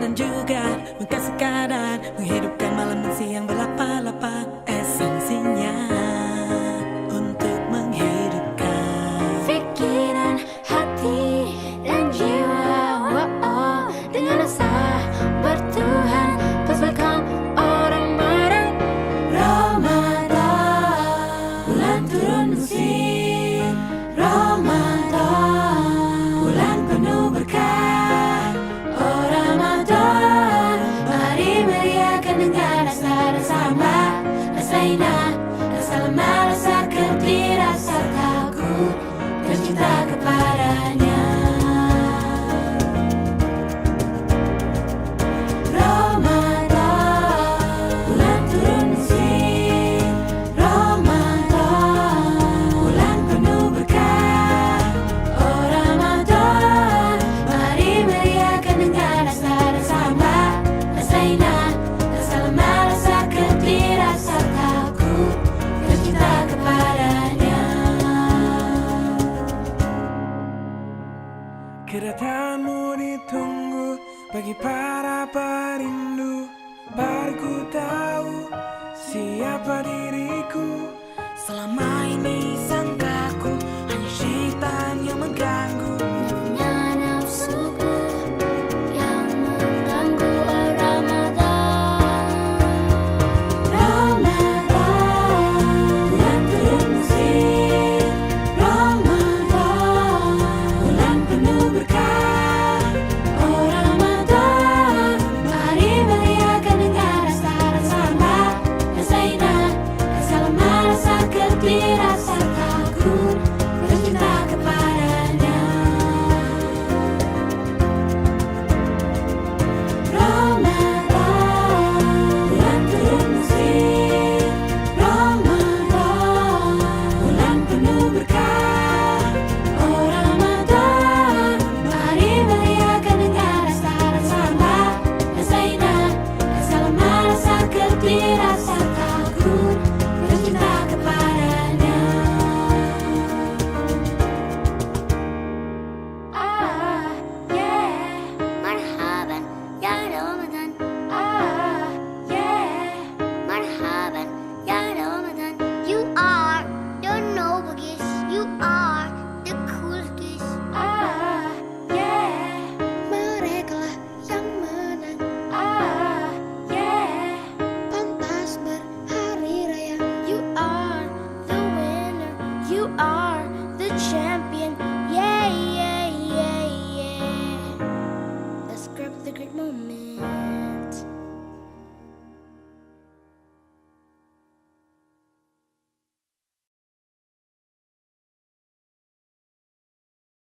dan juga mengkasih kadar menghidupkan malam dan siang berlapa-lapa. Esensinya untuk menghidupkan pikiran, hati, dan jiwa. Dengan rasa bertuhan, pastikan orang bareng. Ramadan, bulan turun mesin. Ramadan, bulan penuh berkah. Oh Ramadan, mari meriahkan dengan rasa bersama. Rasa indah, rasa lemah, rasa gembira, rasa takut dan cinta kepadanya. Kedatanganmu ditunggu bagi para perindu. Baru ku tahu siapa diriku. Selama ini sangkaku hanya syaitan yang mengganggu. Punya nafsuku yang mengganggu. Oh Ramadan, Ramadan, bulan turun mesin. Ramadan, bulan penuh berkah. Oh Ramadan, mari meriahkan dengan rasa bersama. Rasa indah, rasa lemah, rasa gembira, rasa takut dan cinta kepadanya. Ramadan, bulan turun mesin. Ramadan, bulan penuh berkah. Oh Ramadan, mari meriahkan dengan rasa bersama. Rasa indah, rasa lemah, rasa gembira, rasa takut dan cinta kepadanya. Yeah. marhaban ya Ramadan. Yeah. Marhaban ya Ramadan. You are the noble kiss. You are the cool kiss. Yeah. Merekalah yang menang, Yeah. pantas berhari raya. You are the winner. You are the champion. Yeah, yeah, yeah, yeah. Let's grab the great moment.